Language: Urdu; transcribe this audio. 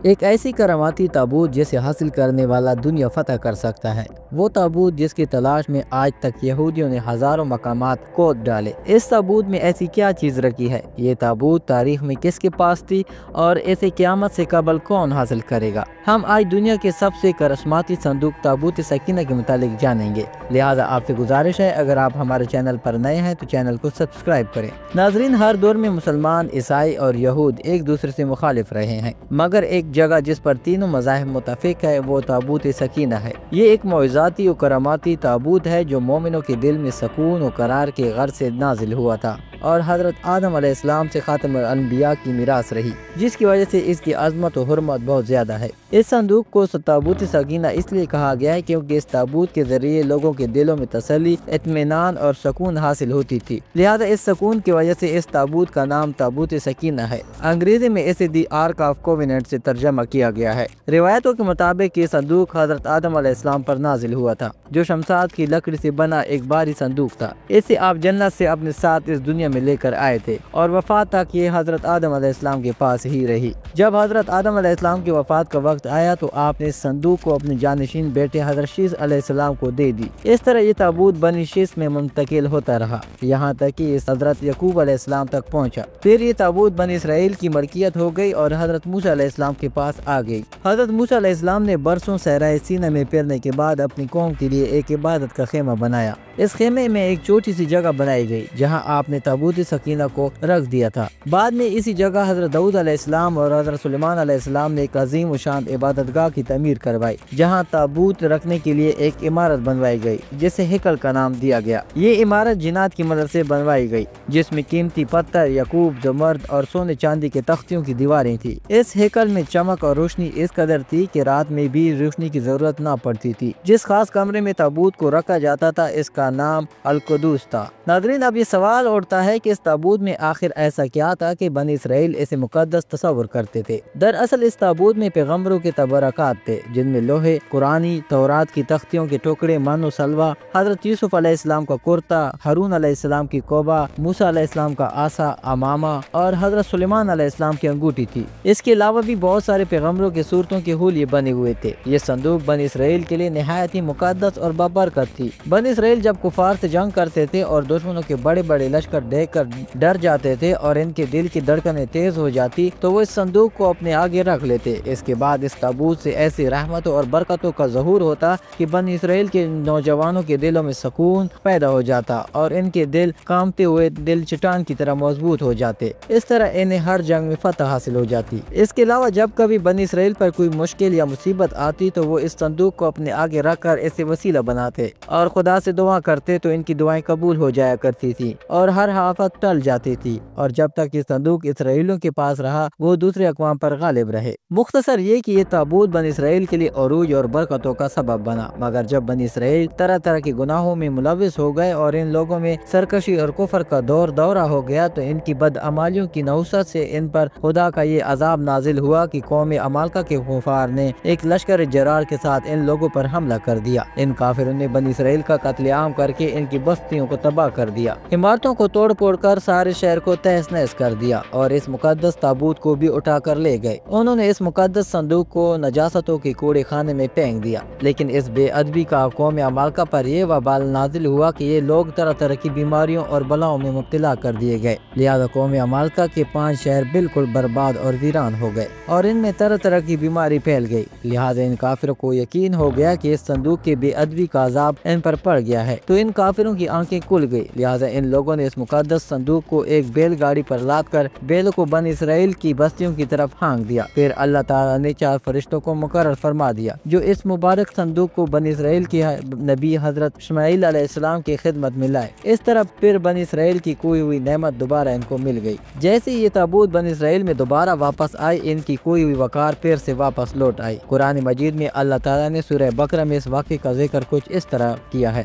ایک ایسی کراماتی تابوت جسے حاصل کرنے والا دنیا فتح کر سکتا ہے، وہ تابوت جس کی تلاش میں آج تک یہودیوں نے ہزاروں مقامات کھود ڈالے۔ اس تابوت میں ایسی کیا چیز رکھی ہے؟ یہ تابوت تاریخ میں کس کے پاس تھی اور اسے قیامت سے قبل کون حاصل کرے گا؟ ہم آج دنیا کے سب سے کراماتی صندوق تابوت سکینہ کے متعلق جانیں گے، لہٰذا آپ سے گزارش ہے اگر آپ ہمارے چینل پر نئے ہیں تو چینل کو سبسکرائب کریں۔ ناظرین، ہر دور میں مسلمان، عیسائی اور یہود ایک دوسرے سے مخالف رہے ہیں، مگر ایک جگہ جس پر تینوں مذاہب متفق ہے وہ تابوت سکینہ ہے۔ یہ ایک معجزاتی و کراماتی تابوت ہے جو مومنوں کے دل میں سکون و قرار کے غرض سے نازل ہوا تھا اور حضرت آدم علیہ السلام سے خاتم الانبیاء کی میراث رہی، جس کی وجہ سے اس کی عظمت و حرمت بہت زیادہ ہے۔ اس صندوق کو تابوت سکینہ اس لیے کہا گیا ہے کیونکہ اس تابوت کے ذریعے لوگوں کے دلوں میں تسلی، اطمینان اور سکون حاصل ہوتی تھی، لہذا اس سکون کی وجہ سے اس تابوت کا نام تابوت سکینہ ہے۔ انگریزی میں اسے دی آرک آف کووننٹ سے ترجمہ کیا گیا ہے۔ روایتوں کے مطابق یہ صندوق حضرت آدم علیہ السلام پر نازل ہوا تھا، جو شمشاد کی لکڑی سے بنا ایک بھاری صندوق تھا۔ اسے آپ جنت سے اپنے ساتھ اس دنیا میں لے کر آئے تھے اور وفات تک یہ حضرت آدم علیہ السلام کے پاس ہی رہی۔ جب حضرت آدم علیہ السلام کی وفات کا وقت آیا تو آپ نے اس صندوق کو اپنے جانشین بیٹے حضرت شیث علیہ السلام کو دے دی۔ اس طرح یہ تابوت بنی شیث میں منتقل ہوتا رہا، یہاں تک کہ اس حضرت یعقوب علیہ السلام تک پہنچا۔ پھر یہ تابوت بنی اسرائیل کی ملکیت ہو گئی اور حضرت موسیٰ علیہ السلام کے پاس آ گئی۔ حضرت موسیٰ علیہ السلام نے برسوں صحرائے سینا میں پھرنے کے بعد اپنی قوم کے لیے ایک عبادت کا خیمہ بنایا۔ اس خیمے میں ایک چھوٹی سی جگہ بنائی گئی جہاں آپ نے تابوت سکینہ کو رکھ دیا تھا۔ بعد میں اسی جگہ حضرت داؤد علیہ السلام اور حضرت سلیمان علیہ السلام نے ایک عظیم و شان عبادت گاہ کی تعمیر کروائی، جہاں تابوت رکھنے کے لیے ایک عمارت بنوائی گئی جسے ہیکل کا نام دیا گیا۔ یہ عمارت جنات کی مدد سے بنوائی گئی جس میں قیمتی پتھر، یاقوت، زمرد اور سونے چاندی کے تختیوں کی دیواریں تھیں۔ اس ہیکل میں چمک اور روشنی اس قدر تھی کہ رات میں بھی روشنی کی ضرورت نہ پڑتی تھی۔ جس خاص کمرے میں تابوت کو رکھا جاتا تھا اس کا نام القدس تھا۔ ناظرین، اب یہ سوال اٹھتا ہے کہ اس تابوت میں آخر ایسا کیا تھا کہ بنی اسرائیل اسے مقدس تصور کرتے تھے؟ دراصل اس تابوت میں پیغمبروں کے تبرکات تھے، جن میں لوہے قرآنی، تورات کی تختیوں کے ٹکڑے، من و سلوہ، حضرت یوسف علیہ السلام کا کرتا، ہارون علیہ السلام کی قبہ، موسیٰ علیہ السلام کا عصا، امامہ اور حضرت سلیمان علیہ السلام کی انگوٹھی تھی۔ اس کے علاوہ بھی بہت سارے پیغمبروں کے صورتوں کے حلیے بنے ہوئے تھے۔ یہ صندوق بنی اسرائیل کے لیے نہایت ہی مقدس اور بابرکت تھی۔ بنی اسرائیل جب کفار سے جنگ کرتے تھے اور دشمنوں کے بڑے بڑے لشکر دیکھ کر ڈر جاتے تھے اور ان کے دل کی دھڑکنیں تیز ہو جاتی تو وہ اس صندوق کو اپنے آگے رکھ لیتے۔ اس کے بعد اس تابوت سے ایسی رحمتوں اور برکتوں کا ظہور ہوتا کہ بنی اسرائیل کے نوجوانوں کے دلوں میں سکون پیدا ہو جاتا اور ان کے دل کانپتے ہوئے دل چٹان کی طرح مضبوط ہو جاتے۔ اس طرح انہیں ہر جنگ میں فتح حاصل ہو جاتی۔ اس کے علاوہ جب کبھی بنی اسرائیل پر کوئی مشکل یا مصیبت آتی تو وہ اس صندوق کو اپنے آگے رکھ کر اسے وسیلہ بناتے اور خدا سے دعا کرتے تو ان کی دعائیں قبول ہو جایا کرتی تھی اور ہر آفت ٹل جاتی تھی۔ اور جب تک یہ صندوق اسرائیلیوں کے پاس رہا وہ دوسرے اقوام پر غالب رہے۔ مختصر یہ کہ یہ تابوت بنی اسرائیل کے لیے عروج اور برکتوں کا سبب بنا، مگر جب بنی اسرائیل طرح طرح کے گناہوں میں ملوث ہو گئے اور ان لوگوں میں سرکشی اور کفر کا دورہ ہو گیا تو ان کی بدعمالیوں کی نحوست سے ان پر خدا کا یہ عذاب نازل ہوا کہ قوم عمالقہ کے کفار نے ایک لشکر جرار کے ساتھ ان لوگوں پر حملہ کر دیا۔ ان کافروں نے بنی اسرائیل کا قتل عام کر کے ان کی بستیوں کو تباہ کر دیا، عمارتوں کو توڑ پھوڑ کر سارے شہر کو تہس نہس کر دیا اور اس مقدس تابوت کو بھی اٹھا کر لے گئے۔ انہوں نے اس مقدس صندوق کو نجاستوں کے کوڑے خانے میں پھینک دیا۔ لیکن اس بے ادبی کا قوم عمالقہ پر یہ وبال نازل ہوا کہ یہ لوگ طرح طرح کی بیماریوں اور بلاؤں میں مبتلا کر دیے گئے، لہذا قوم عمالقہ کے 5 شہر بالکل برباد اور ویران ہو گئے اور ان میں طرح طرح کی بیماری پھیل گئی۔ لہذا ان کافروں کو یقین ہو گیا کہ اس صندوق کے بے ادبی کا عذاب ان پر پڑ گیا ہے تو ان کافروں کی آنکھیں کھل گئی۔ لہذا ان لوگوں نے اس مقدس صندوق کو ایک بیل گاڑی پر لاد کر بیلوں کو بنی اسرائیل کی بستیوں کی طرف ہانک دیا۔ پھر اللہ تعالیٰ نے 4 فرشتوں کو مقرر فرما دیا جو اس مبارک صندوق کو بنی اسرائیل کے نبی حضرت اسماعیل علیہ السلام کی خدمت میں لائے۔ اس طرح پھر بنی اسرائیل کی کوئی ہوئی نعمت دوبارہ ان کو مل گئی۔ جیسے یہ تابوت بنی اسرائیل میں دوبارہ واپس آئی ان کی کوئی ہوئی وقار پھر سے واپس لوٹ آئی۔ قرآن مجید میں اللہ تعالیٰ نے سورہ بقرہ میں اس واقعے کا ذکر کچھ اس طرح کیا ہے: